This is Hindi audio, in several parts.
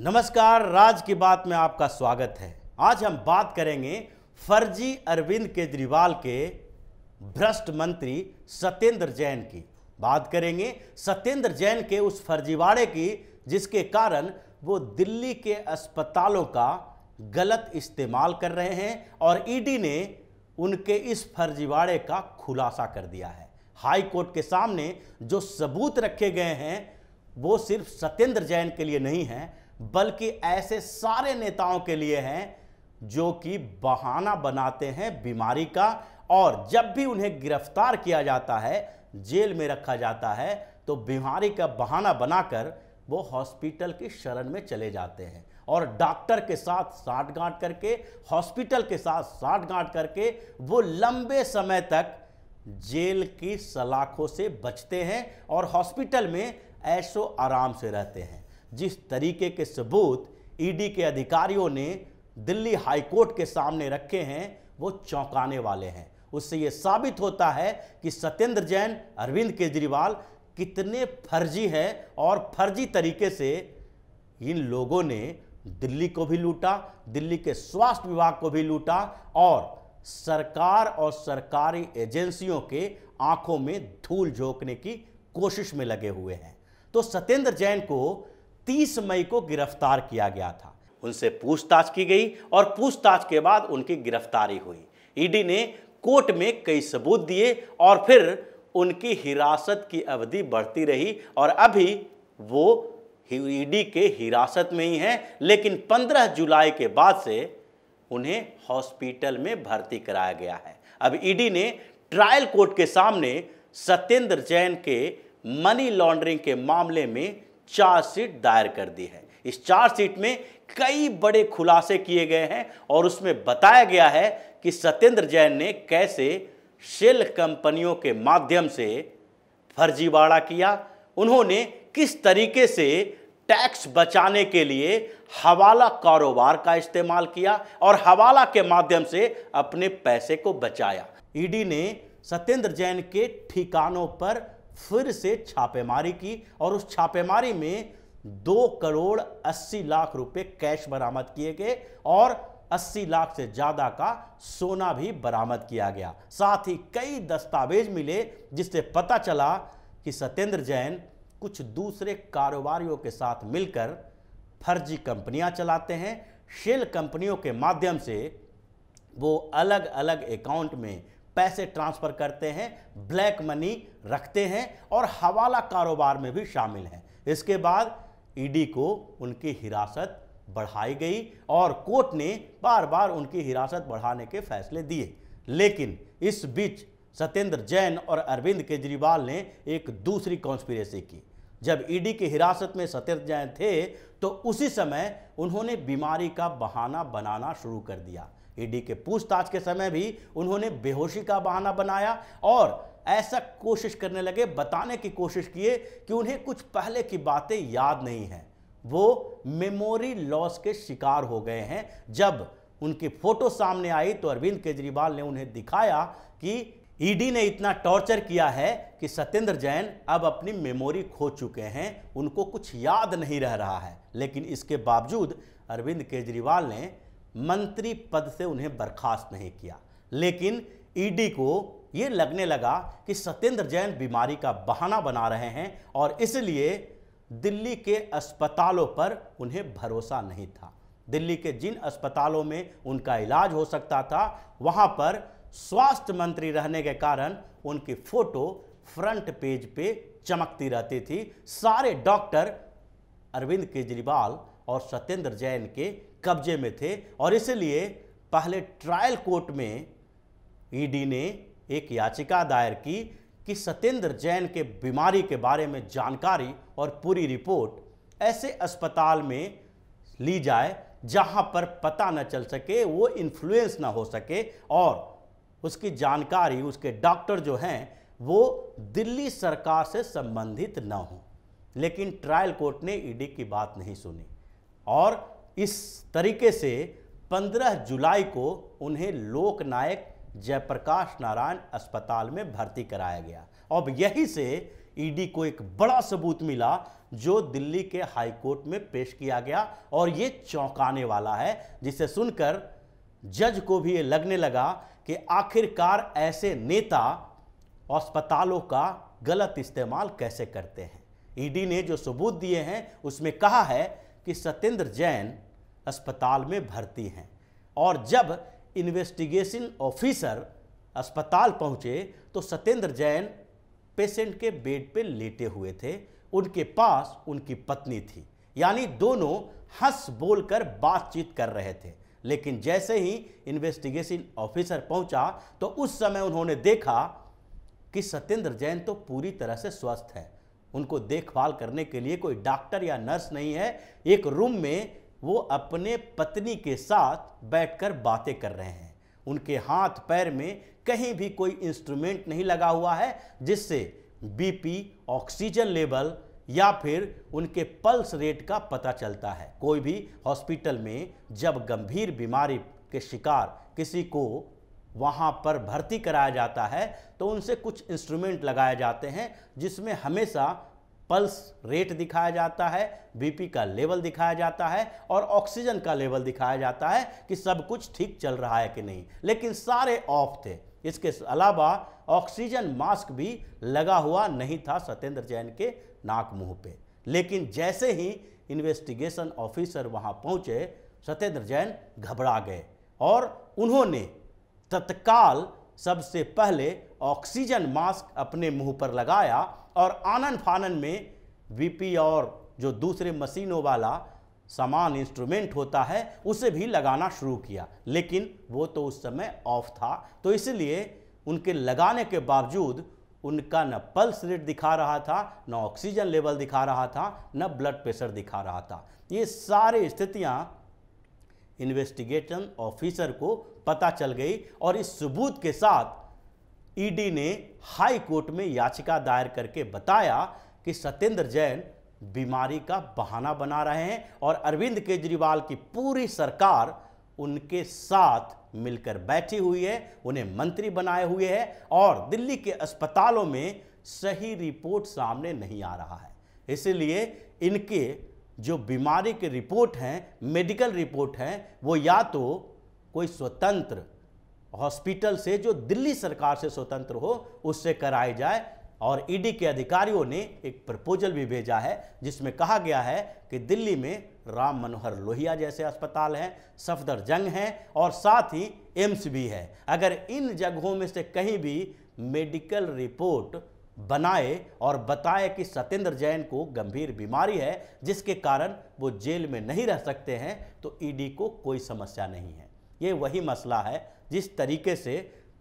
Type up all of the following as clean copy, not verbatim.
नमस्कार, राज की बात में आपका स्वागत है। आज हम बात करेंगे फर्जी अरविंद केजरीवाल के भ्रष्ट मंत्री सत्येंद्र जैन की। बात करेंगे सत्येंद्र जैन के उस फर्जीवाड़े की जिसके कारण वो दिल्ली के अस्पतालों का गलत इस्तेमाल कर रहे हैं और ईडी ने उनके इस फर्जीवाड़े का खुलासा कर दिया है। हाई कोर्ट के सामने जो सबूत रखे गए हैं वो सिर्फ सत्येंद्र जैन के लिए नहीं है बल्कि ऐसे सारे नेताओं के लिए हैं जो कि बहाना बनाते हैं बीमारी का, और जब भी उन्हें गिरफ्तार किया जाता है, जेल में रखा जाता है, तो बीमारी का बहाना बनाकर वो हॉस्पिटल की शरण में चले जाते हैं और डॉक्टर के साथ साठगांठ करके, हॉस्पिटल के साथ साठगांठ करके वो लंबे समय तक जेल की सलाखों से बचते हैं और हॉस्पिटल में ऐशो आराम से रहते हैं। जिस तरीके के सबूत ईडी के अधिकारियों ने दिल्ली हाई कोर्ट के सामने रखे हैं वो चौंकाने वाले हैं। उससे ये साबित होता है कि सत्येंद्र जैन, अरविंद केजरीवाल कितने फर्जी हैं और फर्जी तरीके से इन लोगों ने दिल्ली को भी लूटा, दिल्ली के स्वास्थ्य विभाग को भी लूटा और सरकार और सरकारी एजेंसियों के आंखों में धूल झोंकने की कोशिश में लगे हुए हैं। तो सत्येंद्र जैन को 30 मई को गिरफ्तार किया गया था। उनसे पूछताछ की गई और पूछताछ के बाद उनकी गिरफ्तारी हुई। ईडी ने कोर्ट में कई सबूत दिए और फिर उनकी हिरासत की अवधि बढ़ती रही और अभी वो ईडी के हिरासत में ही हैं, लेकिन 15 जुलाई के बाद से उन्हें हॉस्पिटल में भर्ती कराया गया है। अब ईडी ने ट्रायल कोर्ट के सामने सत्येंद्र जैन के मनी लॉन्ड्रिंग के मामले में चार्जशीट दायर कर दी है। इस चार्जशीट में कई बड़े खुलासे किए गए हैं और उसमें बताया गया है कि सत्येंद्र जैन ने कैसे शेल कंपनियों के माध्यम से फर्जीवाड़ा किया, उन्होंने किस तरीके से टैक्स बचाने के लिए हवाला कारोबार का इस्तेमाल किया और हवाला के माध्यम से अपने पैसे को बचाया। ईडी ने सत्येंद्र जैन के ठिकानों पर फिर से छापेमारी की और उस छापेमारी में 2 करोड़ 80 लाख रुपए कैश बरामद किए गए और 80 लाख से ज्यादा का सोना भी बरामद किया गया। साथ ही कई दस्तावेज मिले जिससे पता चला कि सत्येंद्र जैन कुछ दूसरे कारोबारियों के साथ मिलकर फर्जी कंपनियां चलाते हैं। शेल कंपनियों के माध्यम से वो अलग अलग अकाउंट में पैसे ट्रांसफर करते हैं, ब्लैक मनी रखते हैं और हवाला कारोबार में भी शामिल हैं। इसके बाद ईडी को उनकी हिरासत बढ़ाई गई और कोर्ट ने बार बार उनकी हिरासत बढ़ाने के फैसले दिए, लेकिन इस बीच सत्येंद्र जैन और अरविंद केजरीवाल ने एक दूसरी कॉन्स्पिरेसी की। जब ईडी की हिरासत में सत्येंद्र जैन थे तो उसी समय उन्होंने बीमारी का बहाना बनाना शुरू कर दिया। ईडी के पूछताछ के समय भी उन्होंने बेहोशी का बहाना बनाया और ऐसा कोशिश करने लगे, बताने की कोशिश किए कि उन्हें कुछ पहले की बातें याद नहीं हैं, वो मेमोरी लॉस के शिकार हो गए हैं। जब उनकी फोटो सामने आई तो अरविंद केजरीवाल ने उन्हें दिखाया कि ईडी ने इतना टॉर्चर किया है कि सत्येंद्र जैन अब अपनी मेमोरी खो चुके हैं, उनको कुछ याद नहीं रह रहा है। लेकिन इसके बावजूद अरविंद केजरीवाल ने मंत्री पद से उन्हें बर्खास्त नहीं किया, लेकिन ईडी को यह लगने लगा कि सत्येंद्र जैन बीमारी का बहाना बना रहे हैं और इसलिए दिल्ली के अस्पतालों पर उन्हें भरोसा नहीं था। दिल्ली के जिन अस्पतालों में उनका इलाज हो सकता था वहां पर स्वास्थ्य मंत्री रहने के कारण उनकी फोटो फ्रंट पेज पे चमकती रहती थी। सारे डॉक्टर अरविंद केजरीवाल और सत्येंद्र जैन के कब्जे में थे और इसलिए पहले ट्रायल कोर्ट में ईडी ने एक याचिका दायर की कि सत्येंद्र जैन के बीमारी के बारे में जानकारी और पूरी रिपोर्ट ऐसे अस्पताल में ली जाए जहां पर पता न चल सके, वो इन्फ्लुएंस ना हो सके और उसकी जानकारी, उसके डॉक्टर जो हैं वो दिल्ली सरकार से संबंधित न हो। लेकिन ट्रायल कोर्ट ने ईडी की बात नहीं सुनी और इस तरीके से 15 जुलाई को उन्हें लोकनायक जयप्रकाश नारायण अस्पताल में भर्ती कराया गया। अब यहीं से ईडी को एक बड़ा सबूत मिला जो दिल्ली के हाई कोर्ट में पेश किया गया और ये चौंकाने वाला है, जिसे सुनकर जज को भी ये लगने लगा कि आखिरकार ऐसे नेता अस्पतालों का गलत इस्तेमाल कैसे करते हैं। ईडी ने जो सबूत दिए हैं उसमें कहा है कि सत्येंद्र जैन अस्पताल में भर्ती हैं और जब इन्वेस्टिगेशन ऑफिसर अस्पताल पहुंचे तो सत्येंद्र जैन पेशेंट के बेड पे लेटे हुए थे, उनके पास उनकी पत्नी थी, यानी दोनों हंस बोलकर बातचीत कर रहे थे। लेकिन जैसे ही इन्वेस्टिगेशन ऑफिसर पहुंचा तो उस समय उन्होंने देखा कि सत्येंद्र जैन तो पूरी तरह से स्वस्थ है, उनको देखभाल करने के लिए कोई डॉक्टर या नर्स नहीं है। एक रूम में वो अपने पत्नी के साथ बैठकर बातें कर रहे हैं, उनके हाथ पैर में कहीं भी कोई इंस्ट्रूमेंट नहीं लगा हुआ है जिससे बीपी, ऑक्सीजन लेवल या फिर उनके पल्स रेट का पता चलता है। कोई भी हॉस्पिटल में जब गंभीर बीमारी के शिकार किसी को वहाँ पर भर्ती कराया जाता है तो उनसे कुछ इंस्ट्रूमेंट लगाए जाते हैं जिसमें हमेशा पल्स रेट दिखाया जाता है, बीपी का लेवल दिखाया जाता है और ऑक्सीजन का लेवल दिखाया जाता है कि सब कुछ ठीक चल रहा है कि नहीं, लेकिन सारे ऑफ थे। इसके अलावा ऑक्सीजन मास्क भी लगा हुआ नहीं था सत्येंद्र जैन के नाक मुंह पे। लेकिन जैसे ही इन्वेस्टिगेशन ऑफिसर वहां पहुंचे सत्येंद्र जैन घबरा गए और उन्होंने तत्काल सबसे पहले ऑक्सीजन मास्क अपने मुंह पर लगाया और आनन फानन में बीपी और जो दूसरे मशीनों वाला सामान इंस्ट्रूमेंट होता है उसे भी लगाना शुरू किया, लेकिन वो तो उस समय ऑफ था, तो इसलिए उनके लगाने के बावजूद उनका न पल्स रेट दिखा रहा था, न ऑक्सीजन लेवल दिखा रहा था, न ब्लड प्रेशर दिखा रहा था। ये सारी स्थितियां इन्वेस्टिगेशन ऑफिसर को पता चल गई और इस सबूत के साथ ईडी ने हाई कोर्ट में याचिका दायर करके बताया कि सत्येंद्र जैन बीमारी का बहाना बना रहे हैं और अरविंद केजरीवाल की पूरी सरकार उनके साथ मिलकर बैठी हुई है, उन्हें मंत्री बनाए हुए है और दिल्ली के अस्पतालों में सही रिपोर्ट सामने नहीं आ रहा है। इसलिए इनके जो बीमारी के रिपोर्ट हैं, मेडिकल रिपोर्ट हैं, वो या तो कोई स्वतंत्र हॉस्पिटल से जो दिल्ली सरकार से स्वतंत्र हो उससे कराई जाए। और ईडी के अधिकारियों ने एक प्रपोजल भी भेजा है जिसमें कहा गया है कि दिल्ली में राम मनोहर लोहिया जैसे अस्पताल हैं, सफदरजंग हैं और साथ ही एम्स भी है। अगर इन जगहों में से कहीं भी मेडिकल रिपोर्ट बनाए और बताए कि सत्येंद्र जैन को गंभीर बीमारी है जिसके कारण वो जेल में नहीं रह सकते हैं तो ईडी को कोई समस्या नहीं है। ये वही मसला है जिस तरीके से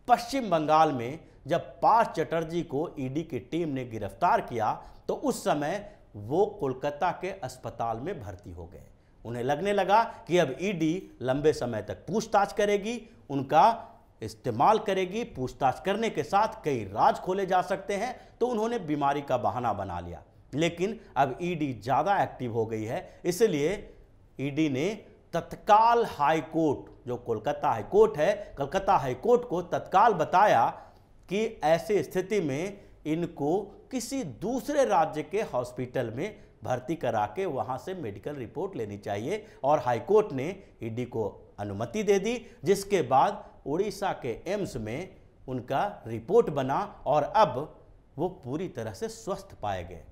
पश्चिम बंगाल में जब पार्थ चटर्जी को ईडी की टीम ने गिरफ्तार किया तो उस समय वो कोलकाता के अस्पताल में भर्ती हो गए। उन्हें लगने लगा कि अब ईडी लंबे समय तक पूछताछ करेगी, उनका इस्तेमाल करेगी, पूछताछ करने के साथ कई राज खोले जा सकते हैं, तो उन्होंने बीमारी का बहाना बना लिया। लेकिन अब ईडी ज़्यादा एक्टिव हो गई है, इसलिए ईडी ने तत्काल हाई कोर्ट, जो कोलकाता हाई कोर्ट है, कलकत्ता हाई कोर्ट को तत्काल बताया कि ऐसी स्थिति में इनको किसी दूसरे राज्य के हॉस्पिटल में भर्ती करा के वहां से मेडिकल रिपोर्ट लेनी चाहिए और हाई कोर्ट ने ईडी को अनुमति दे दी, जिसके बाद उड़ीसा के एम्स में उनका रिपोर्ट बना और अब वो पूरी तरह से स्वस्थ पाए गए।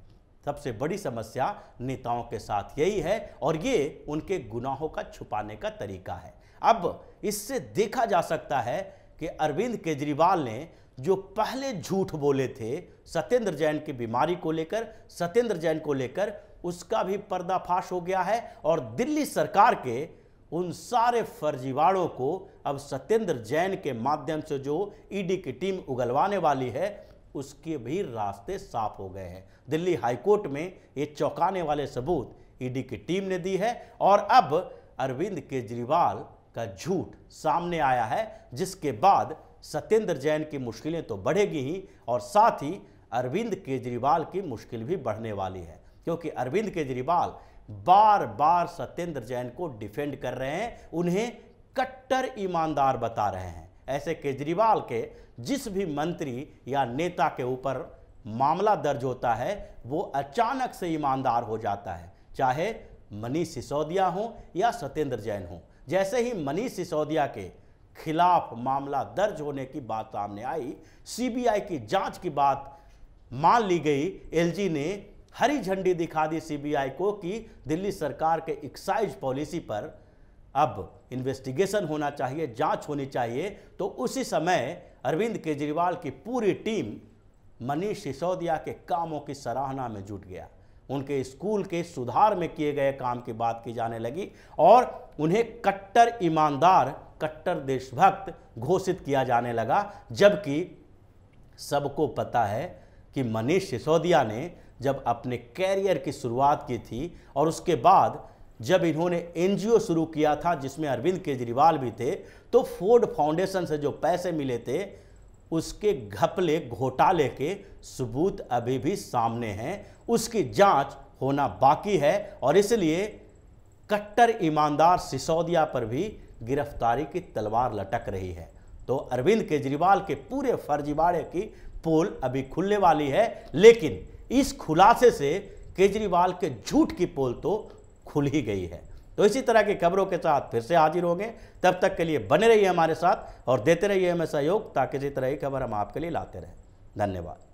सबसे बड़ी समस्या नेताओं के साथ यही है और ये उनके गुनाहों का छुपाने का तरीका है। अब इससे देखा जा सकता है कि अरविंद केजरीवाल ने जो पहले झूठ बोले थे सत्येंद्र जैन की बीमारी को लेकर, सत्येंद्र जैन को लेकर, उसका भी पर्दाफाश हो गया है और दिल्ली सरकार के उन सारे फर्जीवाड़ों को अब सत्येंद्र जैन के माध्यम से जो ईडी की टीम उगलवाने वाली है उसके भी रास्ते साफ हो गए हैं। दिल्ली हाईकोर्ट में ये चौंकाने वाले सबूत ईडी की टीम ने दी है और अब अरविंद केजरीवाल का झूठ सामने आया है, जिसके बाद सत्येंद्र जैन की मुश्किलें तो बढ़ेगी ही और साथ ही अरविंद केजरीवाल की मुश्किल भी बढ़ने वाली है, क्योंकि अरविंद केजरीवाल बार बार सत्येंद्र जैन को डिफेंड कर रहे हैं, उन्हें कट्टर ईमानदार बता रहे हैं। ऐसे केजरीवाल के जिस भी मंत्री या नेता के ऊपर मामला दर्ज होता है वो अचानक से ईमानदार हो जाता है, चाहे मनीष सिसोदिया हो या सत्येंद्र जैन हो। जैसे ही मनीष सिसोदिया के खिलाफ मामला दर्ज होने की बात सामने आई, सीबीआई की जांच की बात मान ली गई, एलजी ने हरी झंडी दिखा दी सीबीआई को कि दिल्ली सरकार के एक्साइज पॉलिसी पर अब इन्वेस्टिगेशन होना चाहिए, जांच होनी चाहिए। तो उसी समय अरविंद केजरीवाल की पूरी टीम मनीष सिसोदिया के कामों की सराहना में जुट गया। उनके स्कूल के सुधार में किए गए काम की बात की जाने लगी और उन्हें कट्टर ईमानदार, कट्टर देशभक्त घोषित किया जाने लगा। जबकि सबको पता है कि मनीष सिसोदिया ने जब अपने कैरियर की शुरुआत की थी और उसके बाद जब इन्होंने एनजीओ शुरू किया था जिसमें अरविंद केजरीवाल भी थे, तो फोर्ड फाउंडेशन से जो पैसे मिले थे उसके घपले घोटाले के सबूत अभी भी सामने हैं, उसकी जांच होना बाकी है और इसलिए कट्टर ईमानदार सिसोदिया पर भी गिरफ्तारी की तलवार लटक रही है। तो अरविंद केजरीवाल के पूरे फर्जीवाड़े की पोल अभी खुलने वाली है, लेकिन इस खुलासे से केजरीवाल के झूठ की पोल तो खुल ही गई है। तो इसी तरह की खबरों के साथ फिर से हाजिर होंगे, तब तक के लिए बने रहिए हमारे साथ और देते रहिए हमें सहयोग, ताकि इसी तरह की खबर हम आपके लिए लाते रहें। धन्यवाद।